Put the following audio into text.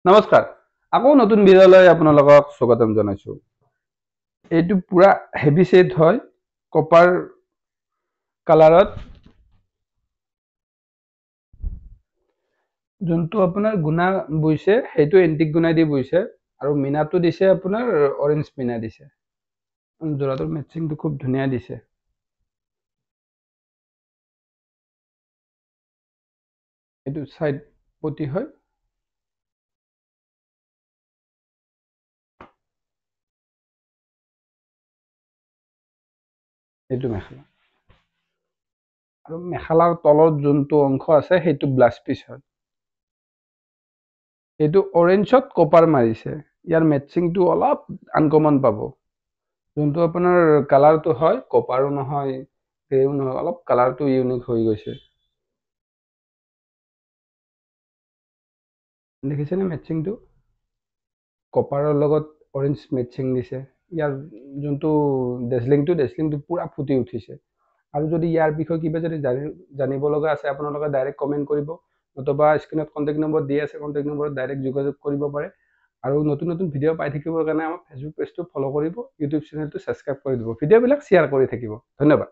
নমস্কাৰ আকৌ নতুন ভিডিঅ'লৈ আপোনালোকক স্বাগতম জনাইছো এইটো পুৰা হেভি শেড হয় কপাৰ কালাৰত যোনটো আপোনাৰ গুণা বৈছে সেইটো এন্টিক গুণা দি বৈছে আৰু মিনাটো দিছে আপোনাৰ অৰেঞ্জ মিনা দিছে জোৰাটোৰ মেচিংটো খুব ধুনীয়া দিছে এইটো সাইড পটি হয় এইটো মেখেলা আৰু মেখেলাৰ তলত যোনটো অংশ আছে সেইটো ব্লাউজ পিস হয় এইটো অৰেঞ্জত কপাৰ মাৰিছে ইয়াৰ মেচিংটো অলপ আনকমন পাব যোনটো আপোনাৰ কালাৰটো হয় কপাৰো নহয় গ্ৰেও নহয় অলপ কালাৰটো ইউনিক হৈ গৈছে দেখিছেনে মেচিংটো কপাৰৰ লগত অৰেঞ্জ মেচিং দিছে ইয়াৰ যোনটো ডেজলিংটো পুৰা ফুটি উঠিছে আৰু যদি ইয়াৰ বিষয়ে কিবা যদি জানিব লগা আছে আপোনালোকে ডাইৰেক্ট কমেন্ট কৰিব নতুবা স্ক্ৰিনত কন্টেক্ট নম্বৰ দি আছে কন্টেক্ট নম্বৰত ডাইৰেক্ট যোগাযোগ কৰিব পাৰে আৰু নতুন নতুন ভিডিঅ' পাই থাকিবৰ কাৰণে আমাৰ ফেচবুক পেজটো ফলো কৰিব ইউটিউব চেনেলটো সাবস্ক্ৰাইব কৰি দিব ভিডিঅ'বিলাক শ্বেয়াৰ কৰি থাকিব ধন্যবাদ